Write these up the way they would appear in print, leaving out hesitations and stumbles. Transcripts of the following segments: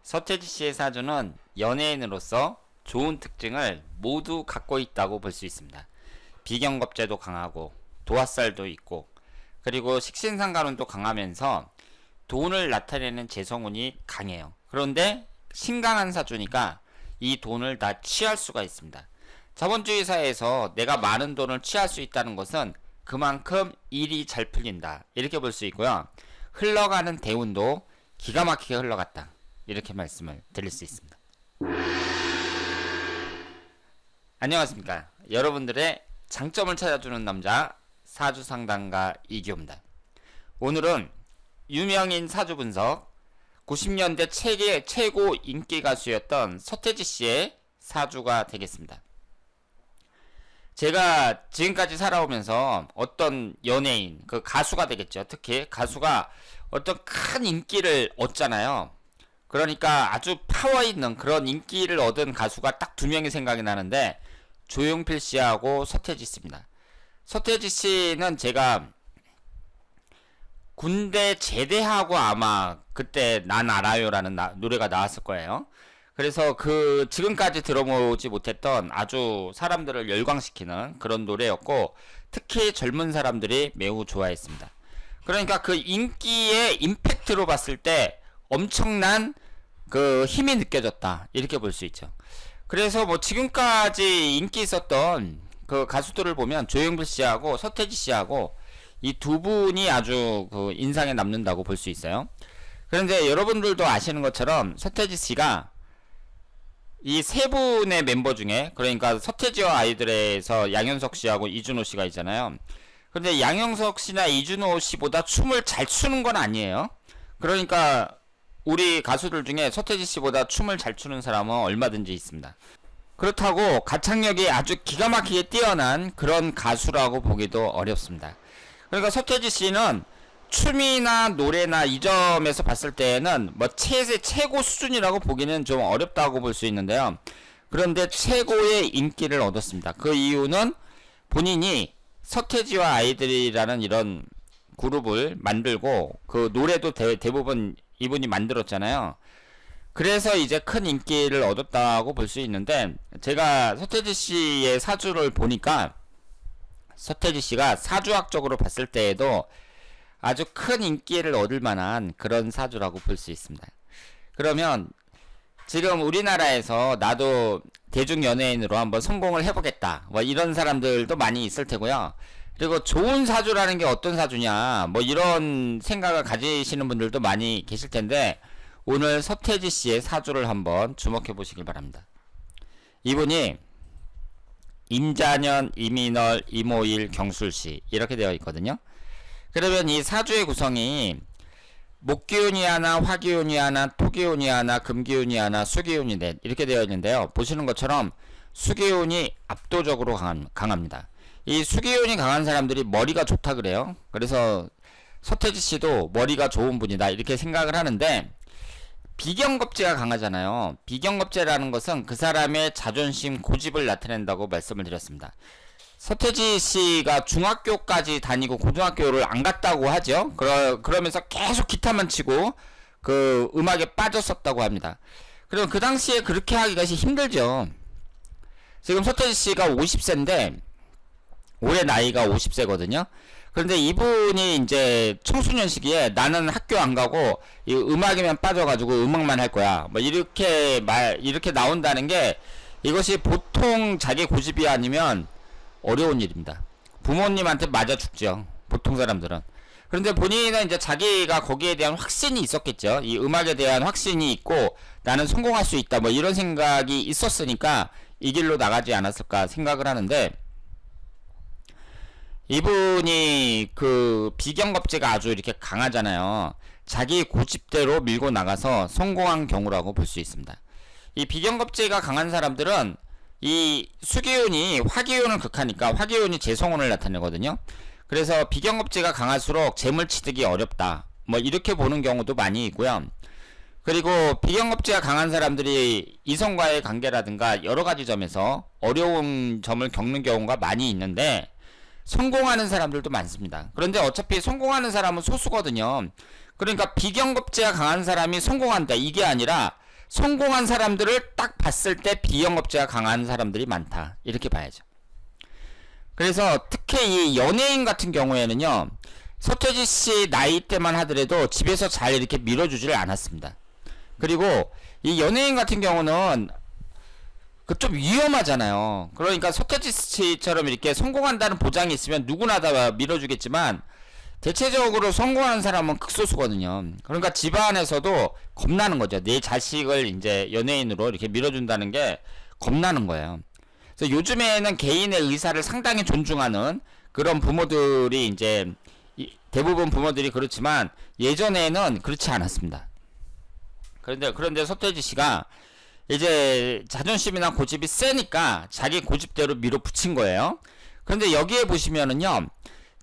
서태지 씨의 사주는 연예인으로서 좋은 특징을 모두 갖고 있다고 볼 수 있습니다. 비경겁제도 강하고 도화살도 있고 그리고 식신상간운도 강하면서 돈을 나타내는 재성운이 강해요. 그런데 신강한 사주니까 이 돈을 다 취할 수가 있습니다. 자본주의 사회에서 내가 많은 돈을 취할 수 있다는 것은 그만큼 일이 잘 풀린다 이렇게 볼 수 있고요. 흘러가는 대운도 기가 막히게 흘러갔다 이렇게 말씀을 드릴 수 있습니다. 안녕하십니까. 여러분들의 장점을 찾아주는 남자 사주상담가 이기호입니다. 오늘은 유명인 사주분석 90년대 최고 인기 가수였던 서태지 씨의 사주가 되겠습니다. 제가 지금까지 살아오면서 어떤 연예인, 그 가수가 되겠죠. 특히 가수가 어떤 큰 인기를 얻잖아요. 그러니까 아주 파워 있는 그런 인기를 얻은 가수가 딱 두 명이 생각이 나는데 조용필 씨하고 서태지 씨입니다. 서태지 씨는 제가 군대 제대하고 아마 그때 난 알아요라는 노래가 나왔을 거예요. 그래서 그 지금까지 들어보지 못했던 아주 사람들을 열광시키는 그런 노래였고 특히 젊은 사람들이 매우 좋아했습니다. 그러니까 그 인기의 임팩트로 봤을 때 엄청난 그 힘이 느껴졌다 이렇게 볼 수 있죠. 그래서 뭐 지금까지 인기 있었던 그 가수들을 보면 조용필 씨하고 서태지 씨하고 이 두 분이 아주 그 인상에 남는다고 볼 수 있어요. 그런데 여러분들도 아시는 것처럼 서태지 씨가 이 세 분의 멤버 중에 그러니까 서태지와 아이들에서 양현석 씨하고 이준호 씨가 있잖아요. 근데 양현석 씨나 이준호 씨보다 춤을 잘 추는 건 아니에요. 그러니까 우리 가수들 중에 서태지 씨보다 춤을 잘 추는 사람은 얼마든지 있습니다. 그렇다고 가창력이 아주 기가 막히게 뛰어난 그런 가수라고 보기도 어렵습니다. 그러니까 서태지 씨는 춤이나 노래나 이 점에서 봤을 때는 뭐 최고 수준이라고 보기는 좀 어렵다고 볼 수 있는데요. 그런데 최고의 인기를 얻었습니다. 그 이유는 본인이 서태지와 아이들이라는 이런 그룹을 만들고 그 노래도 대부분 이분이 만들었잖아요. 그래서 이제 큰 인기를 얻었다고 볼 수 있는데 제가 서태지 씨의 사주를 보니까 서태지 씨가 사주학적으로 봤을 때에도 아주 큰 인기를 얻을 만한 그런 사주라고 볼 수 있습니다. 그러면 지금 우리나라에서 나도 대중 연예인으로 한번 성공을 해보겠다 뭐 이런 사람들도 많이 있을 테고요. 그리고 좋은 사주라는 게 어떤 사주냐 뭐 이런 생각을 가지시는 분들도 많이 계실 텐데 오늘 서태지 씨의 사주를 한번 주목해 보시길 바랍니다. 이분이 임자년, 이민월, 이모일, 경술시 이렇게 되어 있거든요. 그러면 이 사주의 구성이 목기운이 하나, 화기운이 하나, 토기운이 하나, 금기운이 하나, 수기운이 넷 이렇게 되어 있는데요. 보시는 것처럼 수기운이 압도적으로 강합니다. 이 수기운이 강한 사람들이 머리가 좋다 그래요. 그래서 서태지 씨도 머리가 좋은 분이다 이렇게 생각을 하는데 비경겁제가 강하잖아요. 비경겁제라는 것은 그 사람의 자존심, 고집을 나타낸다고 말씀을 드렸습니다. 서태지 씨가 중학교까지 다니고 고등학교를 안 갔다고 하죠. 그러면서 계속 기타만 치고 그 음악에 빠졌었다고 합니다. 그리고 그 당시에 그렇게 하기가 힘들죠. 지금 서태지 씨가 50세인데 올해 나이가 50세거든요. 그런데 이분이 이제 청소년 시기에 나는 학교 안 가고 이 음악에만 빠져가지고 음악만 할 거야. 뭐 이렇게 나온다는 게 이것이 보통 자기 고집이 아니면 어려운 일입니다. 부모님한테 맞아 죽죠. 보통 사람들은. 그런데 본인은 이제 자기가 거기에 대한 확신이 있었겠죠. 이 음악에 대한 확신이 있고 나는 성공할 수 있다. 뭐 이런 생각이 있었으니까 이 길로 나가지 않았을까 생각을 하는데 이분이 그 비경겁제가 아주 이렇게 강하잖아요. 자기 고집대로 밀고 나가서 성공한 경우라고 볼 수 있습니다. 이 비경겁제가 강한 사람들은 이 수기운이 화기운을 극하니까 화기운이 재성운을 나타내거든요. 그래서 비경겁제가 강할수록 재물취득이 어렵다. 뭐 이렇게 보는 경우도 많이 있고요. 그리고 비경겁제가 강한 사람들이 이성과의 관계라든가 여러 가지 점에서 어려운 점을 겪는 경우가 많이 있는데 성공하는 사람들도 많습니다. 그런데 어차피 성공하는 사람은 소수거든요. 그러니까 비경겁제가 강한 사람이 성공한다 이게 아니라 성공한 사람들을 딱 봤을 때 비영업자가 강한 사람들이 많다. 이렇게 봐야죠. 그래서 특히 이 연예인 같은 경우에는요. 서태지 씨 나이 때만 하더라도 집에서 잘 이렇게 밀어주지를 않았습니다. 그리고 이 연예인 같은 경우는 그 좀 위험하잖아요. 그러니까 서태지 씨처럼 이렇게 성공한다는 보장이 있으면 누구나 다 밀어주겠지만 대체적으로 성공하는 사람은 극소수거든요. 그러니까 집안에서도 겁나는 거죠. 내 자식을 이제 연예인으로 이렇게 밀어준다는 게 겁나는 거예요. 그래서 요즘에는 개인의 의사를 상당히 존중하는 그런 부모들이 이제 대부분 부모들이 그렇지만 예전에는 그렇지 않았습니다. 그런데 서태지 씨가 이제 자존심이나 고집이 세니까 자기 고집대로 밀어붙인 거예요. 그런데 여기에 보시면은요.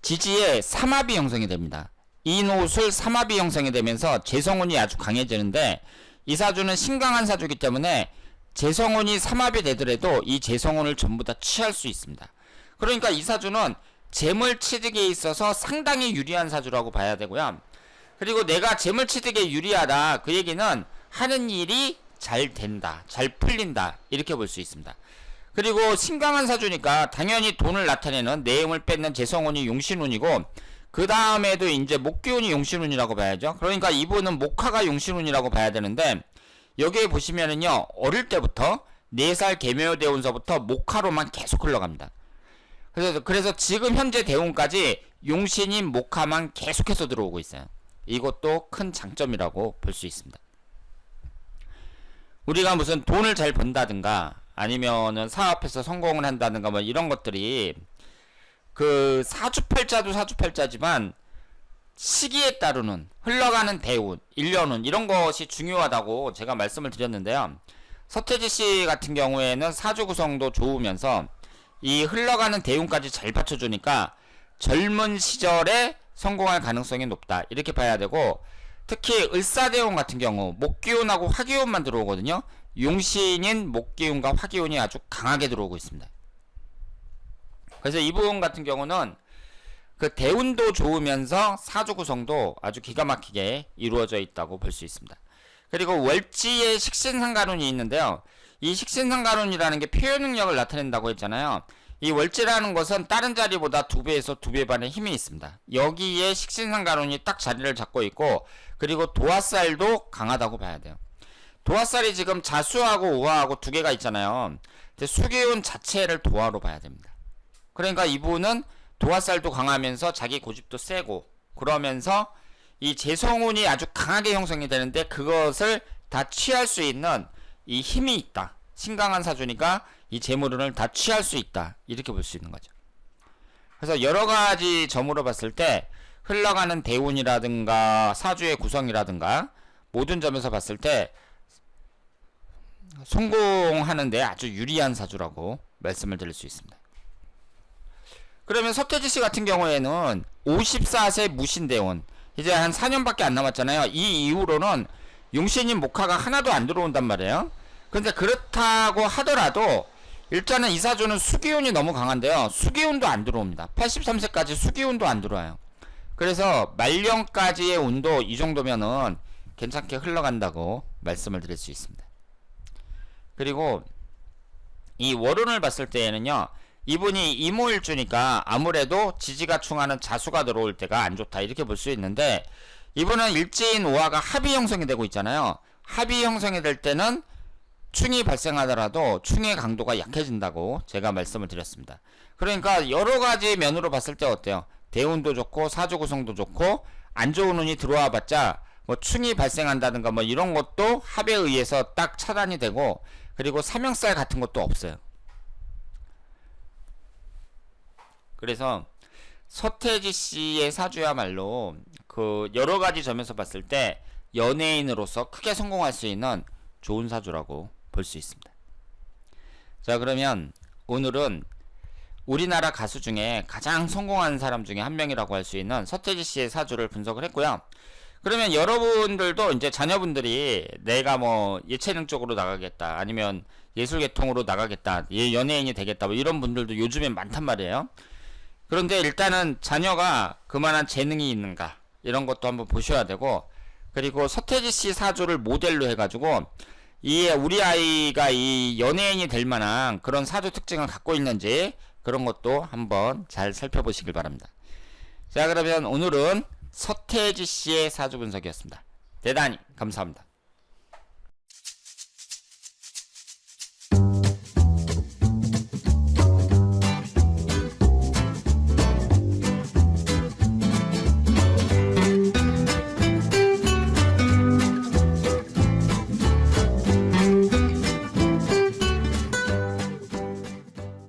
지지에 삼합이 형성이 됩니다. 인호술 삼합이 형성이 되면서 재성운이 아주 강해지는데 이 사주는 신강한 사주이기 때문에 재성운이 삼합이 되더라도 이 재성운을 전부 다 취할 수 있습니다. 그러니까 이 사주는 재물 취득에 있어서 상당히 유리한 사주라고 봐야 되고요. 그리고 내가 재물 취득에 유리하다 그 얘기는 하는 일이 잘 된다, 잘 풀린다 이렇게 볼 수 있습니다. 그리고 신강한 사주니까 당연히 돈을 나타내는 내음을 뺏는 재성운이 용신운이고 그 다음에도 이제 목기운이 용신운이라고 봐야죠. 그러니까 이분은 목화가 용신운이라고 봐야 되는데 여기에 보시면은요 어릴 때부터 4살 계묘대운서부터 목화로만 계속 흘러갑니다. 그래서 지금 현재 대운까지 용신인 목화만 계속해서 들어오고 있어요. 이것도 큰 장점이라고 볼 수 있습니다. 우리가 무슨 돈을 잘 번다든가 아니면은 사업에서 성공을 한다든가 뭐 이런 것들이 그 사주팔자도 사주팔자지만 시기에 따르는 흘러가는 대운, 일련운 이런 것이 중요하다고 제가 말씀을 드렸는데요. 서태지 씨 같은 경우에는 사주 구성도 좋으면서 이 흘러가는 대운까지 잘 받쳐주니까 젊은 시절에 성공할 가능성이 높다 이렇게 봐야 되고 특히 을사대운 같은 경우 목기운하고 화기운만 들어오거든요. 용신인 목기운과 화기운이 아주 강하게 들어오고 있습니다. 그래서 이분 같은 경우는 그 대운도 좋으면서 사주 구성도 아주 기가 막히게 이루어져 있다고 볼 수 있습니다. 그리고 월지에 식신상간운이 있는데요. 이 식신상간운이라는 게 표현 능력을 나타낸다고 했잖아요. 이 월지라는 것은 다른 자리보다 2배에서 2배 반의 힘이 있습니다. 여기에 식신상간운이 딱 자리를 잡고 있고 그리고 도화살도 강하다고 봐야 돼요. 도화살이 지금 자수하고 우화하고 2개가 있잖아요. 수기운 자체를 도화로 봐야 됩니다. 그러니까 이분은 도화살도 강하면서 자기 고집도 세고 그러면서 이 재성운이 아주 강하게 형성이 되는데 그것을 다 취할 수 있는 이 힘이 있다. 신강한 사주니까 이 재물운을 다 취할 수 있다. 이렇게 볼 수 있는 거죠. 그래서 여러 가지 점으로 봤을 때 흘러가는 대운이라든가 사주의 구성이라든가 모든 점에서 봤을 때 성공하는데 아주 유리한 사주라고 말씀을 드릴 수 있습니다. 그러면 서태지 씨 같은 경우에는 54세 무신대운 이제 한 4년밖에 안 남았잖아요. 이 이후로는 용신인 목화가 하나도 안 들어온단 말이에요. 근데 그렇다고 하더라도 일단은 이 사주는 수기운이 너무 강한데요. 수기운도 안 들어옵니다. 83세까지 수기운도 안 들어와요. 그래서 말년까지의 운도 이 정도면은 괜찮게 흘러간다고 말씀을 드릴 수 있습니다. 그리고 이 월운을 봤을 때에는요. 이분이 이모일주니까 아무래도 지지가 충하는 자수가 들어올 때가 안 좋다 이렇게 볼 수 있는데 이분은 일지인 오화가 합이 형성이 되고 있잖아요. 합이 형성이 될 때는 충이 발생하더라도 충의 강도가 약해진다고 제가 말씀을 드렸습니다. 그러니까 여러 가지 면으로 봤을 때 어때요? 대운도 좋고 사주 구성도 좋고 안 좋은 운이 들어와 봤자 뭐 충이 발생한다든가 뭐 이런 것도 합에 의해서 딱 차단이 되고 그리고 사명살 같은 것도 없어요. 그래서 서태지 씨의 사주야말로 그 여러 가지 점에서 봤을 때 연예인으로서 크게 성공할 수 있는 좋은 사주라고 볼 수 있습니다. 자, 그러면 오늘은 우리나라 가수 중에 가장 성공한 사람 중에 한 명이라고 할 수 있는 서태지 씨의 사주를 분석을 했고요. 그러면 여러분들도 이제 자녀분들이 내가 뭐 예체능 쪽으로 나가겠다 아니면 예술계통으로 나가겠다 연예인이 되겠다 뭐 이런 분들도 요즘엔 많단 말이에요. 그런데 일단은 자녀가 그만한 재능이 있는가 이런 것도 한번 보셔야 되고 그리고 서태지 씨 사주를 모델로 해가지고 이 우리 아이가 이 연예인이 될 만한 그런 사주 특징을 갖고 있는지 그런 것도 한번 잘 살펴보시길 바랍니다. 자, 그러면 오늘은 서태지 씨의 사주 분석이었습니다. 대단히 감사합니다.